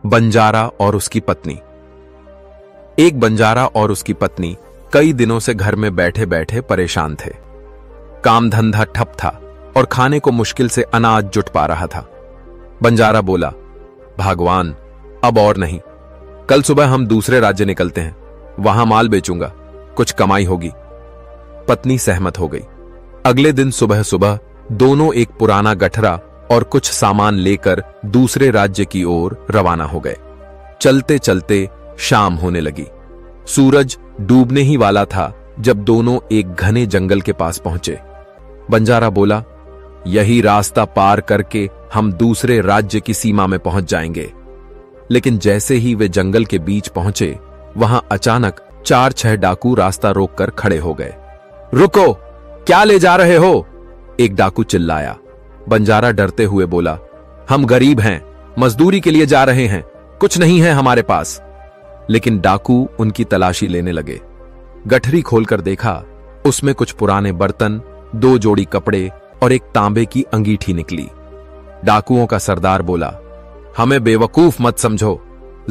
बंजारा और उसकी पत्नी। एक बंजारा और उसकी पत्नी कई दिनों से घर में बैठे बैठे परेशान थे। काम धंधा ठप था और खाने को मुश्किल से अनाज जुट पा रहा था। बंजारा बोला, भगवान, अब और नहीं, कल सुबह हम दूसरे राज्य निकलते हैं, वहां माल बेचूंगा, कुछ कमाई होगी। पत्नी सहमत हो गई। अगले दिन सुबह सुबह दोनों एक पुराना गठरा और कुछ सामान लेकर दूसरे राज्य की ओर रवाना हो गए। चलते चलते शाम होने लगी। सूरज डूबने ही वाला था जब दोनों एक घने जंगल के पास पहुंचे। बंजारा बोला, यही रास्ता पार करके हम दूसरे राज्य की सीमा में पहुंच जाएंगे। लेकिन जैसे ही वे जंगल के बीच पहुंचे, वहां अचानक 4-6 डाकू रास्ता रोककर खड़े हो गए। रुको, क्या ले जा रहे हो? एक डाकू चिल्लाया। बंजारा डरते हुए बोला, हम गरीब हैं, मजदूरी के लिए जा रहे हैं, कुछ नहीं है हमारे पास। लेकिन डाकू उनकी तलाशी लेने लगे। गठरी खोलकर देखा, उसमें कुछ पुराने बर्तन, 2 जोड़ी कपड़े और एक तांबे की अंगीठी निकली। डाकुओं का सरदार बोला, हमें बेवकूफ मत समझो,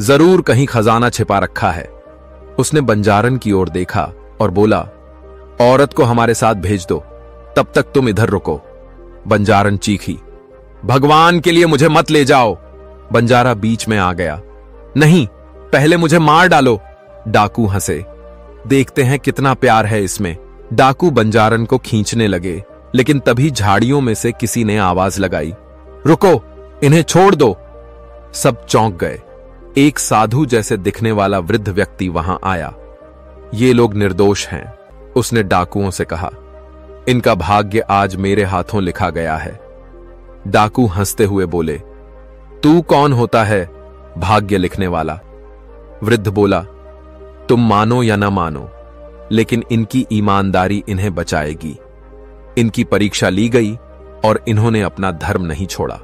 जरूर कहीं खजाना छिपा रखा है। उसने बंजारन की ओर देखा और बोला, औरत को हमारे साथ भेज दो, तब तक तुम इधर रुको। बंजारन चीखी, भगवान के लिए मुझे मत ले जाओ। बंजारा बीच में आ गया, नहीं, पहले मुझे मार डालो। डाकू हंसे, देखते हैं कितना प्यार है इसमें। डाकू बंजारन को खींचने लगे, लेकिन तभी झाड़ियों में से किसी ने आवाज लगाई, रुको, इन्हें छोड़ दो। सब चौंक गए। एक साधु जैसे दिखने वाला वृद्ध व्यक्ति वहां आया। ये लोग निर्दोष हैं, उसने डाकुओं से कहा, इनका भाग्य आज मेरे हाथों लिखा गया है। डाकू हंसते हुए बोले, तू कौन होता है भाग्य लिखने वाला? वृद्ध बोला, तुम मानो या ना मानो, लेकिन इनकी ईमानदारी इन्हें बचाएगी। इनकी परीक्षा ली गई और इन्होंने अपना धर्म नहीं छोड़ा।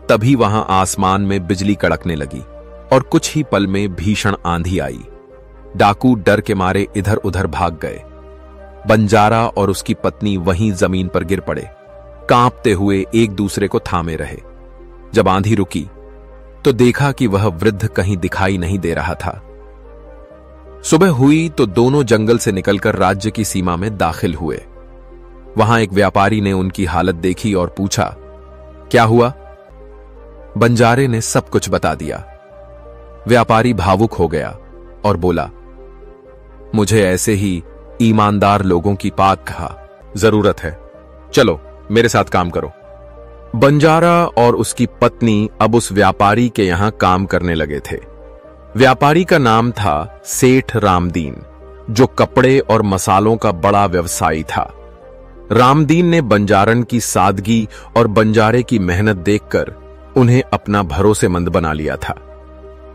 तभी वहां आसमान में बिजली कड़कने लगी और कुछ ही पल में भीषण आंधी आई। डाकू डर के मारे इधर उधर भाग गए। बंजारा और उसकी पत्नी वहीं जमीन पर गिर पड़े, कांपते हुए एक दूसरे को थामे रहे। जब आंधी रुकी तो देखा कि वह वृद्ध कहीं दिखाई नहीं दे रहा था। सुबह हुई तो दोनों जंगल से निकलकर राज्य की सीमा में दाखिल हुए। वहां एक व्यापारी ने उनकी हालत देखी और पूछा, क्या हुआ? बंजारे ने सब कुछ बता दिया। व्यापारी भावुक हो गया और बोला, मुझे ऐसे ही ईमानदार लोगों की पाक जरूरत है, चलो मेरे साथ काम करो। बंजारा और उसकी पत्नी अब उस व्यापारी के यहां काम करने लगे थे। व्यापारी का नाम था सेठ रामदीन, जो कपड़े और मसालों का बड़ा व्यवसायी था। रामदीन ने बंजारन की सादगी और बंजारे की मेहनत देखकर उन्हें अपना भरोसेमंद बना लिया था।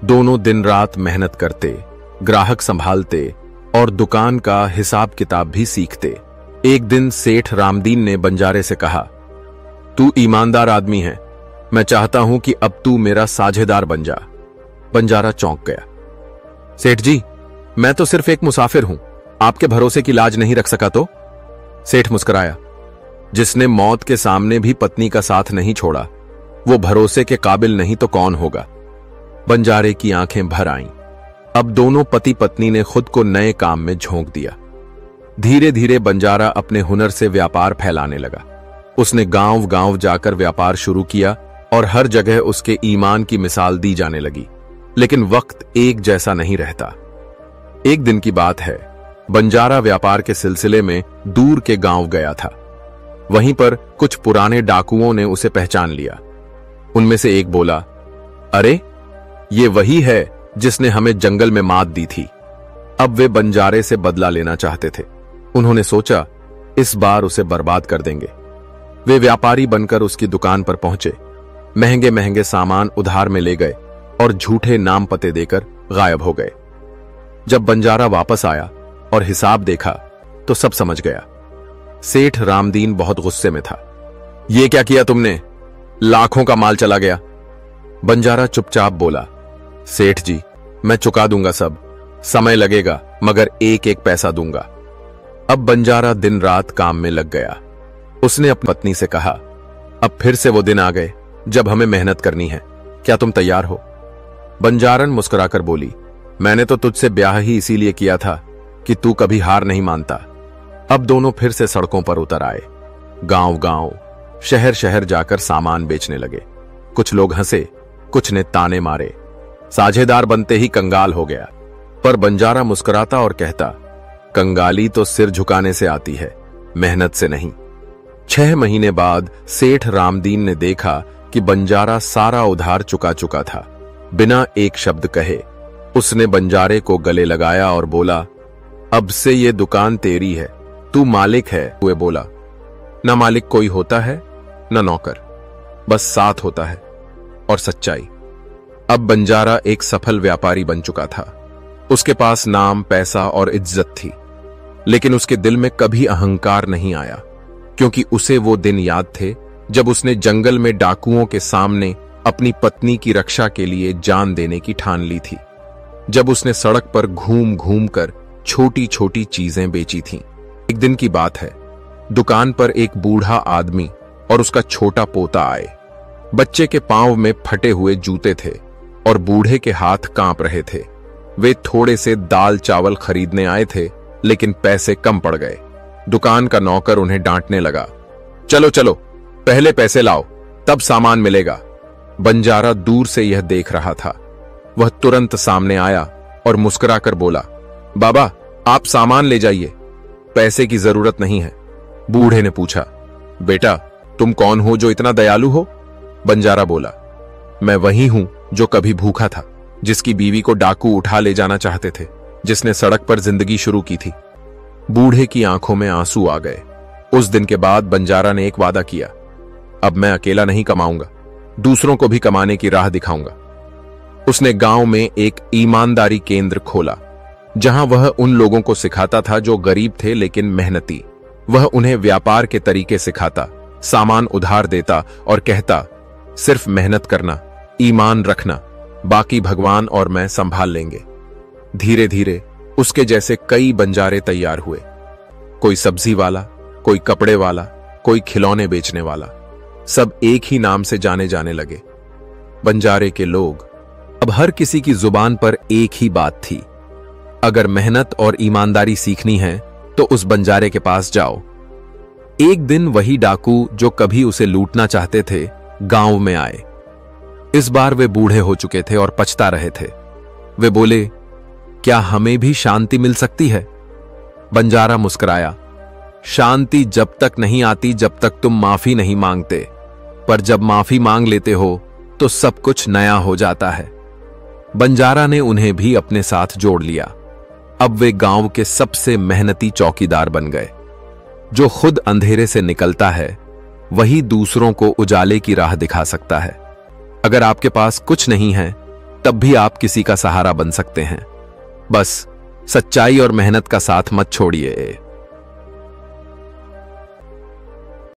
दोनों दिन रात मेहनत करते, ग्राहक संभालते और दुकान का हिसाब किताब भी सीखते। एक दिन सेठ रामदीन ने बंजारे से कहा, तू ईमानदार आदमी है, मैं चाहता हूं कि अब तू मेरा साझेदार बन जा। बंजारा चौंक गया। सेठ जी, मैं तो सिर्फ एक मुसाफिर हूं, आपके भरोसे की लाज नहीं रख सका तो? सेठ मुस्कुराया, जिसने मौत के सामने भी पत्नी का साथ नहीं छोड़ा, वो भरोसे के काबिल नहीं तो कौन होगा? बंजारे की आंखें भर आईं। अब दोनों पति पत्नी ने खुद को नए काम में झोंक दिया। धीरे धीरे बंजारा अपने हुनर से व्यापार फैलाने लगा। उसने गांव गांव जाकर व्यापार शुरू किया और हर जगह उसके ईमान की मिसाल दी जाने लगी। लेकिन वक्त एक जैसा नहीं रहता। एक दिन की बात है, बंजारा व्यापार के सिलसिले में दूर के गांव गया था। वहीं पर कुछ पुराने डाकुओं ने उसे पहचान लिया। उनमें से एक बोला, अरे, ये वही है जिसने हमें जंगल में मात दी थी। अब वे बंजारे से बदला लेना चाहते थे। उन्होंने सोचा, इस बार उसे बर्बाद कर देंगे। वे व्यापारी बनकर उसकी दुकान पर पहुंचे, महंगे महंगे सामान उधार में ले गए और झूठे नाम पते देकर गायब हो गए। जब बंजारा वापस आया और हिसाब देखा तो सब समझ गया। सेठ रामदीन बहुत गुस्से में था। ये क्या किया तुमने? लाखों का माल चला गया। बंजारा चुपचाप बोला, सेठ जी, मैं चुका दूंगा सब, समय लगेगा मगर एक एक पैसा दूंगा। अब बंजारा दिन रात काम में लग गया। उसने अपनी पत्नी से कहा, अब फिर से वो दिन आ गए जब हमें मेहनत करनी है, क्या तुम तैयार हो? बंजारन मुस्कुराकर बोली, मैंने तो तुझसे ब्याह ही इसीलिए किया था कि तू कभी हार नहीं मानता। अब दोनों फिर से सड़कों पर उतर आए। गांव गांव, शहर शहर जाकर सामान बेचने लगे। कुछ लोग हंसे, कुछ ने ताने मारे। साझेदार बनते ही कंगाल हो गया। पर बंजारा मुस्कुराता और कहता, कंगाली तो सिर झुकाने से आती है, मेहनत से नहीं। 6 महीने बाद सेठ रामदीन ने देखा कि बंजारा सारा उधार चुका चुका था। बिना एक शब्द कहे उसने बंजारे को गले लगाया और बोला, अब से ये दुकान तेरी है, तू मालिक है। हुए बोला, ना मालिक कोई होता है ना नौकर, बस साथ होता है और सच्चाई। अब बंजारा एक सफल व्यापारी बन चुका था। उसके पास नाम, पैसा और इज्जत थी, लेकिन उसके दिल में कभी अहंकार नहीं आया, क्योंकि उसे वो दिन याद थे जब उसने जंगल में डाकुओं के सामने अपनी पत्नी की रक्षा के लिए जान देने की ठान ली थी। जब उसने सड़क पर घूम घूम कर छोटी छोटी चीजें बेची थीं। एक दिन की बात है, दुकान पर एक बूढ़ा आदमी और उसका छोटा पोता आए। बच्चे के पांव में फटे हुए जूते थे और बूढ़े के हाथ कांप रहे थे। वे थोड़े से दाल चावल खरीदने आए थे, लेकिन पैसे कम पड़ गए। दुकान का नौकर उन्हें डांटने लगा, चलो चलो, पहले पैसे लाओ, तब सामान मिलेगा। बंजारा दूर से यह देख रहा था। वह तुरंत सामने आया और मुस्कुराकर बोला, बाबा, आप सामान ले जाइए, पैसे की जरूरत नहीं है। बूढ़े ने पूछा, बेटा, तुम कौन हो जो इतना दयालु हो? बंजारा बोला, मैं वही हूं जो कभी भूखा था, जिसकी बीवी को डाकू उठा ले जाना चाहते थे, जिसने सड़क पर जिंदगी शुरू की थी। बूढ़े की आंखों में आंसू आ गए। उस दिन के बाद बंजारा ने एक वादा किया, अब मैं अकेला नहीं कमाऊंगा, दूसरों को भी कमाने की राह दिखाऊंगा। उसने गांव में एक ईमानदारी केंद्र खोला, जहां वह उन लोगों को सिखाता था जो गरीब थे लेकिन मेहनती। वह उन्हें व्यापार के तरीके सिखाता, सामान उधार देता और कहता, सिर्फ मेहनत करना, ईमान रखना, बाकी भगवान और मैं संभाल लेंगे। धीरे धीरे उसके जैसे कई बंजारे तैयार हुए। कोई सब्जी वाला, कोई कपड़े वाला, कोई खिलौने बेचने वाला, सब एक ही नाम से जाने जाने लगे, बंजारे के लोग। अब हर किसी की जुबान पर एक ही बात थी, अगर मेहनत और ईमानदारी सीखनी है तो उस बंजारे के पास जाओ। एक दिन वही डाकू जो कभी उसे लूटना चाहते थे, गांव में आए। इस बार वे बूढ़े हो चुके थे और पछता रहे थे। वे बोले, क्या हमें भी शांति मिल सकती है? बंजारा मुस्कुराया, शांति जब तक नहीं आती जब तक तुम माफी नहीं मांगते, पर जब माफी मांग लेते हो तो सब कुछ नया हो जाता है। बंजारा ने उन्हें भी अपने साथ जोड़ लिया। अब वे गांव के सबसे मेहनती चौकीदार बन गए। जो खुद अंधेरे से निकलता है, वही दूसरों को उजाले की राह दिखा सकता है। अगर आपके पास कुछ नहीं है, तब भी आप किसी का सहारा बन सकते हैं। बस सच्चाई और मेहनत का साथ मत छोड़िए।